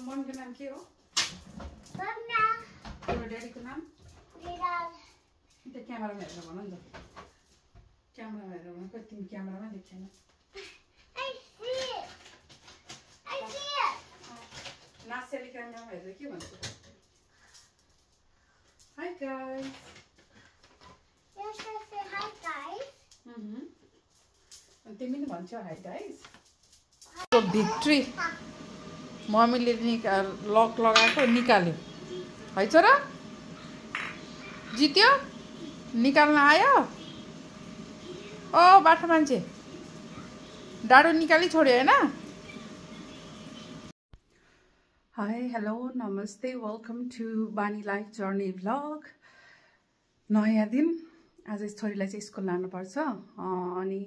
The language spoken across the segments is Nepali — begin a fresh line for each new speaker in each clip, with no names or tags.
मम्मीको नाम के हो?
मम्मा
तेरो ड्याडीको नाम?
विराट
त्यो क्यामेरामा हेरेर भन नि त। क्यामेरामा हेरेर भन। कति तिमी क्यामेरामा देख्छैन। नास्याले क्यामेरामा हेरेर के भन्छ? High guys.
Yes, I say hi guys.
अनि तिमी नि भन्छौ हाई गाइस। भिक्ट्री मम्मीले लक लगाएको निकाल्यो है छोरा? जित्यो? निकाल्न आयो? ओ बाठो मान्छे डाडो निकाली छोड्यो हैन? हाई हेलो नमस्ते वेलकम टु बानी लाइफ जर्नी भ्लग। नयाँ दिन। आज छोरीलाई चाहिँ स्कुल लानुपर्छ अनि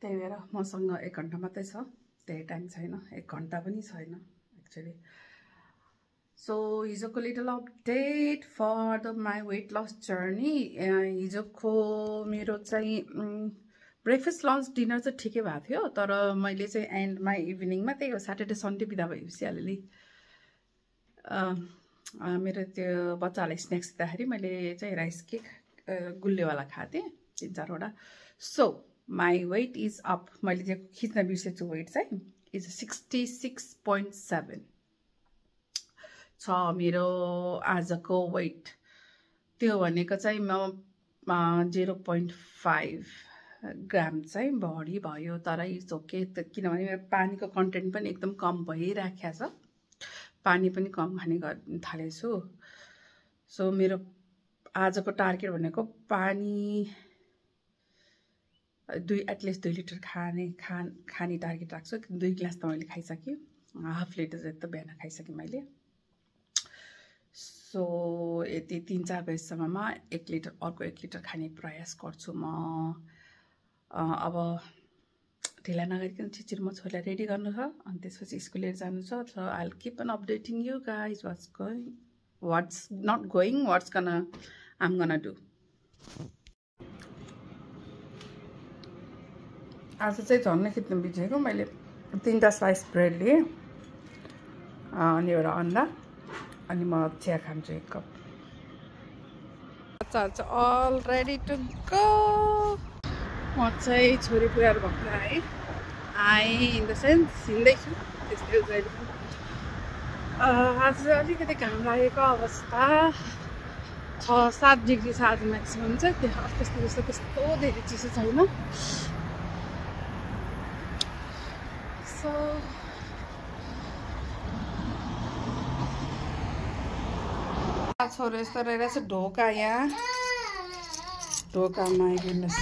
त्यही भएर मसँग 1 घण्टा मात्रै छ। त्यही टाइम छैन, 1 घण्टा पनि छैन एक्चुअली। सो हिजोको little update for the my weight loss journey. हिजोको मेरो चाहिँ ब्रेकफास्ट लन्च डिनर चाहिँ ठिकै भएको थियो, तर मैले चाहिँ एन्डमा इभिनिङमा त्यही हो स्याटरडे सन्डे बिदा भएपछि अलिअलि मेरो त्यो बच्चाहरूलाई स्न्याक्स दिँदाखेरि मैले चाहिँ राइस केक गुल्लेवाला खाएको थिएँ 3-4वटा। So my weight is up. मैले चाहिँ खिच्न बिर्सेछु वेट चाहिँ इज 66.7 छ मेरो आजको वेट। त्यो भनेको चाहिँ म 0.5 ग्राम चाहिँ बढी भयो, तर इट्स ओके किनभने मेरो पानीको कन्टेन्ट पनि एकदम कम भइराखेको छ। पानी पनि कम खाने थालेको छु। सो मेरो आजको टार्गेट भनेको पानी एटलिस्ट 2 लिटर खाने टार्गेट राख्छु। 2 ग्लास त मैले खाइसकेँ, हाफ लिटर जति त बिहान खाइसकेँ मैले। सो यति 3-4 बजीसम्ममा 1 लिटर अर्को 1 लिटर खाने प्रयास गर्छु म। अब ढिला नगरिकन छिचिर म छोरीलाई रेडी गर्नु छ अनि त्यसपछि स्कुल लिएर जानु छ। So I will keep on updating you guys what's I'm gonna do. आज चाहिँ झन् खिच्नु बिर्सेको मैले 3टा स्लाइस ब्रेड लिएँ अनि एउटा अन्डा अनि म चिया खान्छु 1 कप। बच्चाहरू अल रेडी टु गो। म चाहिँ छोरी पुऱ्याएर भर्खर आएँ इन द सेन्स हिँड्दैछु त्यस्तै जहिले पनि। आज चाहिँ अलिकति घाम लागेको अवस्था 6-7 डिग्री छ आज म्याक्सिमम चाहिँ। त्यस्तो धेरै चिसो छैन। सो छोरो यस्तो रहेछ ढोका। यहाँ ढोकामा हेर्नुहोस्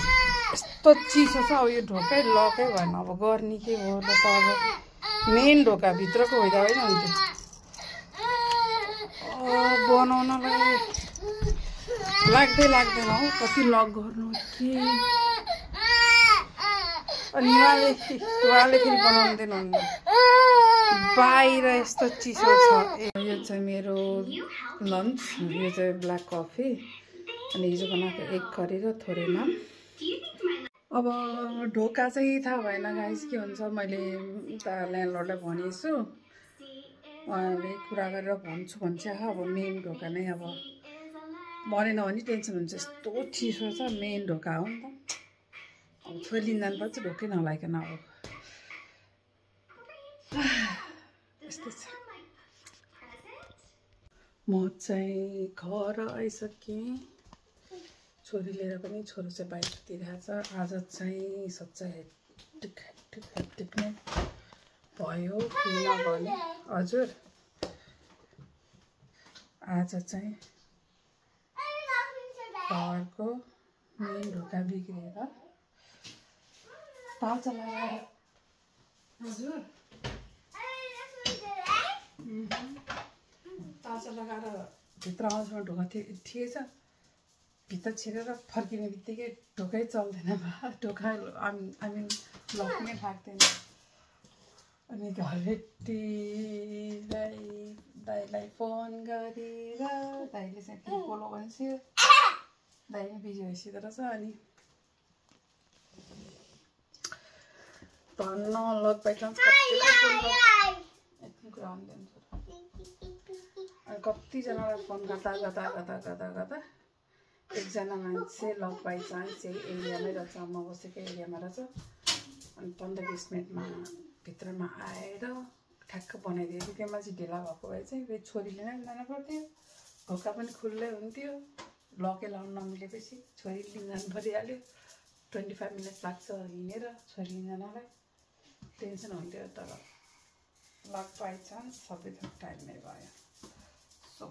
यस्तो चिसो छ। अब यो ढोकै लकै भएन, अब गर्ने के हो र। त अब मेन ढोका भित्रको होइन हुन्थ्यो बनाउनलाई लाग्दैन हौ कति लक गर्नु के। अनि उहाँले फेरि बनाउनु दिनुहुन्न, बाहिर यस्तो चिसो छ। यो चाहिँ मेरो लन्च, यो चाहिँ ब्ल्याक कफी अनि हिजो बनाएको एग करी र थोरै नाम। अब ढोका चाहिँ थाहा भएन गाइस के हुन्छ। मैले त ल्यान्डलर्डलाई भनेछु, उहाँले कुरा गरेर भन्छ अब मेन ढोका नै अब भनेन भने टेन्सन हुन्छ। यस्तो चिसो छ, मेन ढोका हो नि त। अब छोरी लिन जानुपर्छ ढोकै नलाइकन। अब यस्तो छ। म चाहिँ घर आइसकेँ, छोरी लिएर पनि। छोरो चाहिँ बाहिर सुतिरहेछ। आज चाहिँ सच्चै हेक्टिक नै भयो किन भने हजुर आज चाहिँ घरको मेन ढोका बिग्रेर ताचा लगाएर हजुर ताचा लगाएर भित्र आउँछमा ढोका थिएछ। भित्र छिरेर फर्किने बित्तिकै ढोकै चल्दैन, ढोका लक नै लाग्दैन। अनि दाइलाई फोन गरेर दाइले चाहिँ के बोलो भन्छ, दाइ नै बिजी भइसकेको रहेछ। अनि भन्न लक बाई चान्स कतिलाई फोन अनलाइन अनि कतिजनालाई फोन गर्दा गर्दा गर्दा गर्दा गर्दा एकजना मान्छे लक बाई चान्स यही एरियामै रहेछ, म बसेको एरियामा रहेछ। अनि 15-20 मिनटमा भित्रमा आएर ठ्याक्क बनाइदियो। त्यो मान्छे ढिला भएको भए चाहिँ फेरि छोरीले नै जानु पर्थ्यो, ढोका पनि खुल्लै हुन्थ्यो। लकै लाउनु नमिलेपछि छोरी लिन जानु परिहाल्यो। 25 मिनट लाग्छ हिँडेर छोरी लिन जानलाई, टेन्सन हुन्थ्यो। तर लक बाई चान्स सबै थोक टाइममै भयो। सो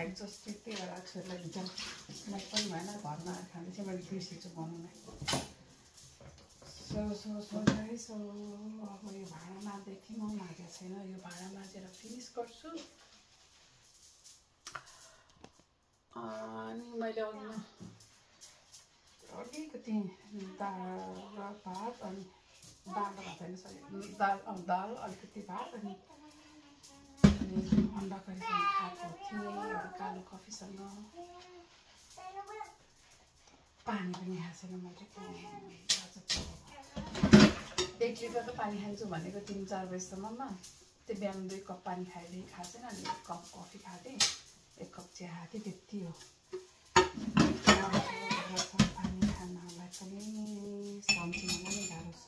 एडजस्ट त्यही भएर छोरीलाई लिन्छ स्मेक पनि भएन, घरमा खाने चाहिँ मैले बिर्सेछु बनाउनै। सो अब यो भाँडा माझ्दैथेँ, म माझेको छैन। यो भाँडा माझेर फिनिस गर्छु। अनि मैले अलिकति दाल र भात अनि दाल र भात होइन सरी दाल अलिकति भात अनि अन्डा करी पनि खाएको थिएँ एउटा कालो कफीसँग। पानी पनि खाएको छैन मैले। 1 लिटर त पानी खान्छु भनेको 3-4 बजीसम्ममा। त्यो बिहान 2 कप पानी खाएको छैन। अनि 1 कप कफी खाएको थिएँ, 1 कप चिया खाएको थिएँ, त्यति हो। पानी खानलाई पनि सम्झिन पनि गाह्रो छ।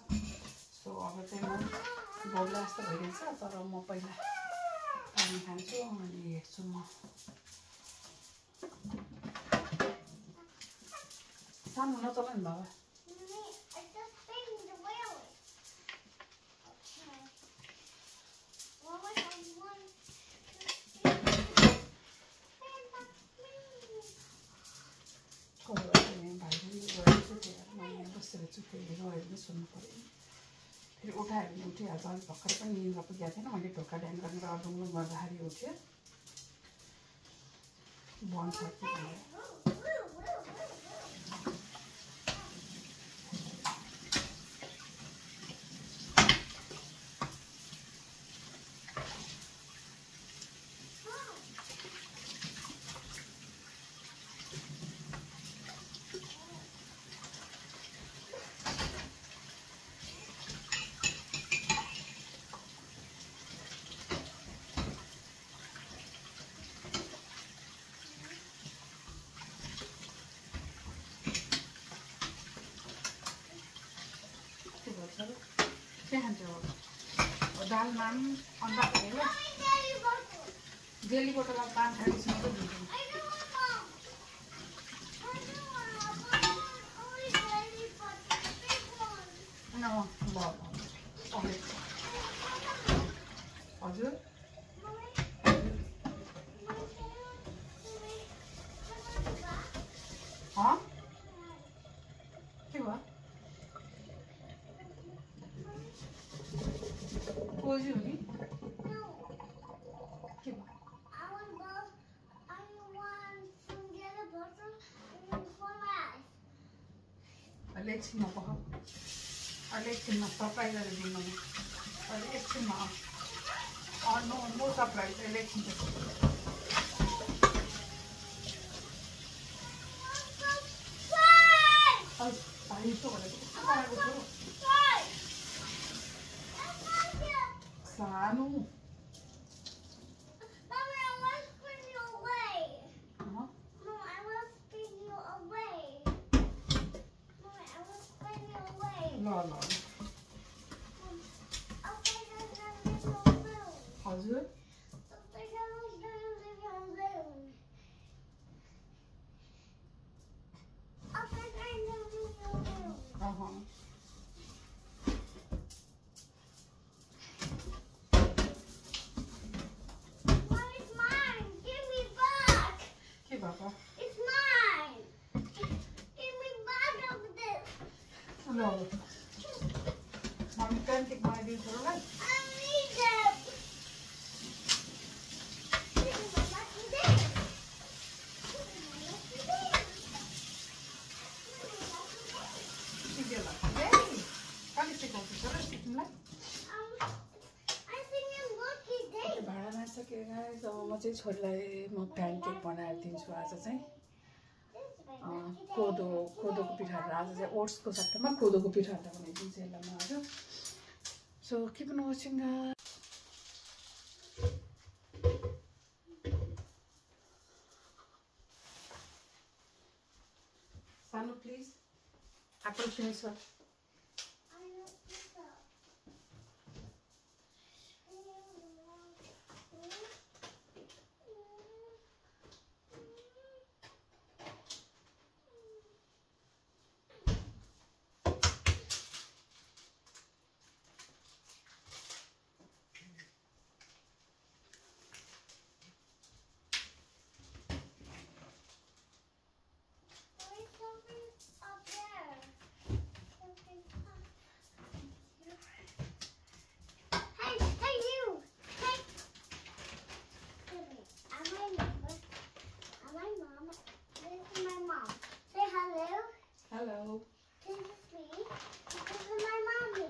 सो अब चाहिँ म बोल्दा जस्तो भइरहेछ, तर म पहिला पानी खान्छु अनि हेर्छु। म सानो नचला नि बाबा। फेरि रोएर पनि सुन्नु पऱ्यो। फेरि उठायो भने उठिहाल्छ। अलिक भर्खर पनि निन्द्रा पुगेको थिएन, मैले ढोका ड्याङ गरेर अडुङ्लुङ गर्दाखेरि उठ्यो। बन्द छ कि भनेर के खान्छ। दालमा पनि अन्डा हालेर जेली बोतलमा पानी खाएपछि मात्रै दिन्छ। हजुर के भयो? कोजी हो नि? के भयो? अहिले एकछिनमा पख, अहिले एकछिनमा सप्लाई गरेर दिनु। अहिले एकछिनमा नो सप्लाई, अहिले एकछिन सानो ल हजुर Papa.
It's mine. Give me back of this.
No. Mommy can't take my these, alright?
I need them. This is my lucky day.
This is your lucky day. Can you take off the color?
I think it's lucky day.
भाडा नसके गाइस अब म चाहिँ छोरीलाई म प्यानकेक बनाएर दिन्छु। आज चाहिँ कोदोको पिठा हालेर, आज चाहिँ ओट्सको सट्टामा कोदोको पिठा हालेर बनाइदिन्छु यसलाई म आज। So keep on watching guys. Apple finish up. Hello.
This is me. This is my mommy.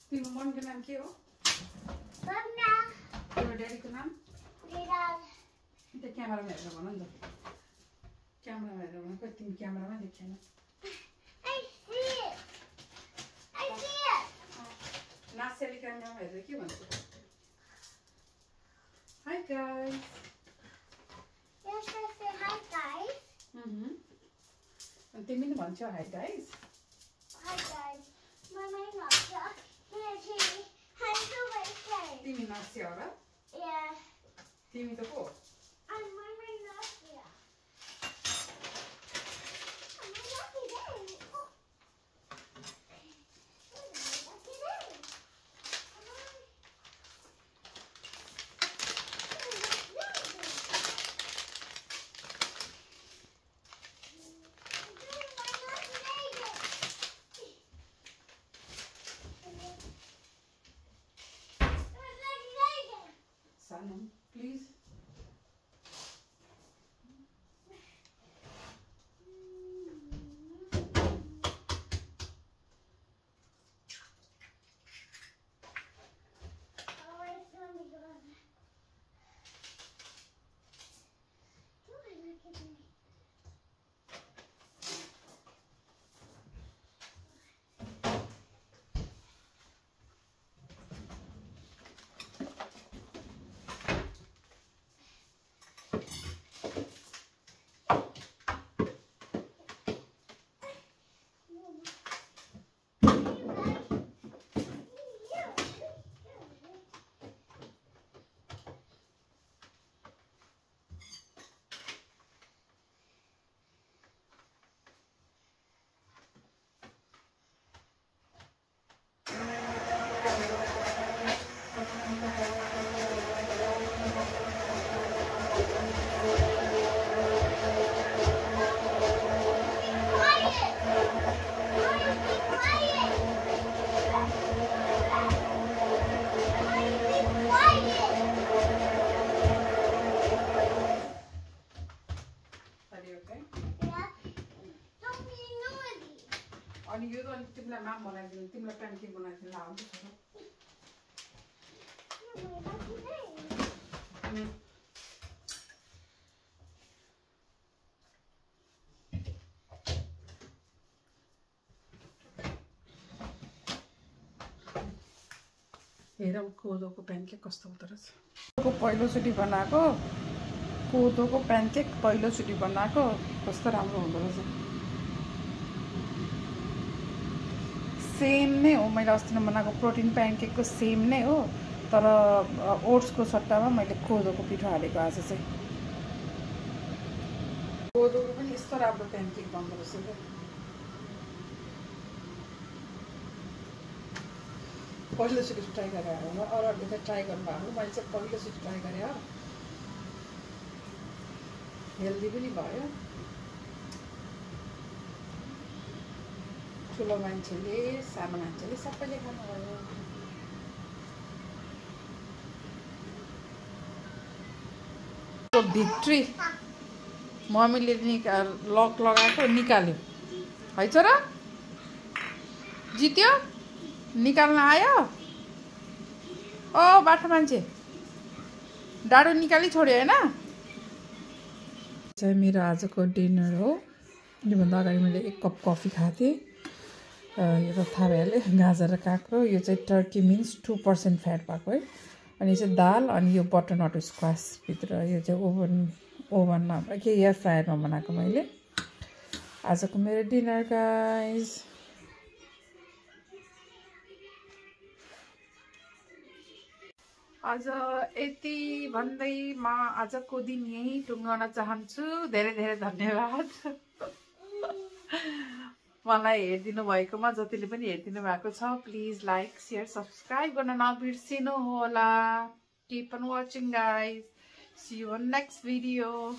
तिम्रो मम्मीको नाम के हो?
Mama.
तिम्रो ड्याडीको नाम?
Dad.
त्यो क्यामेरामा हेरेर भन नि त। क्यामेरामा हेरेर भन, खै तिमी क्यामेरामा देखेन।
I see it. I see it.
नास्याले क्यामेरामा हेरेर के भन्छ? Hi guys.
Yes, I say hi guys.
अनि तिमी नि भन्छौ hi guys?
Hi guys. Mama Nasia. Here, hi to my friend.
तिमी नास्या हो र?
Yeah.
तिमी त को?
I'm Mama Nasia. I'm lucky day. Oh. Lucky day.
Sanam, please. अनि यो त अनि तिमीलाई माम बनाइदिनु, तिमीलाई प्यानकेक बनाइदिनु लाउँछ छोरा। हेर कोदोको प्यानकेक कस्तो हुँदो रहेछ। पहिलोचोटि बनाएको कोदोको प्यानकेक पहिलोचोटि बनाएको कस्तो राम्रो हुँदो रहेछ। सेम नै हो, मैले अस्ति बनाएको प्रोटिन प्यानकेकको सेम नै हो, तर ओट्सको सट्टामा मैले कोदोको पिठो हालेको आज चाहिँ। कोदोको पनि यस्तो राम्रो प्यानकेक बन्दो रहेछ क्या। पहिलोचोटि ट्राई गरेर हो, अरूहरूले चाहिँ ट्राई गर्नुभएको, मैले चाहिँ पहिलोचोटि ट्राई गरेँ हो। हेल्दी पनि भयो, ठुलो मान्छेले सानो मान्छेले सबैले खानुभयो। भिक्ट्री मम्मीले लक लगाएको निकाल्यो है छोरा, जित्यो, निकाल्न आयो। ओ बाठो मान्छे डाडो निकाली छोड्यो होइन। चाहिँ मेरो आजको डिनर हो। योभन्दा अगाडि मैले 1 कप कफी खाएको थिएँ। यो त थाहा भइहाल्यो, गाजर र काँक्रो। यो चाहिँ टर्की मिन्स 2% फ्याट भएको है। अनि यो चाहिँ दाल, अनि यो बटरनट स्क्वास भित्र। यो चाहिँ ओभनमा के एयर फ्रायरमा बनाएको मैले आजको मेरो डिनर गाइस। आज यति भन्दै म आजको दिन यही टुङ्गाउन चाहन्छु। धेरै धेरै धन्यवाद मलाई हेरिदिनु भएकोमा। जतिले पनि हेरिदिनु भएको छ प्लिज लाइक शेयर सब्सक्राइब गर्न नबिर्सिनु होला। Keep on watching guys. See you on next video.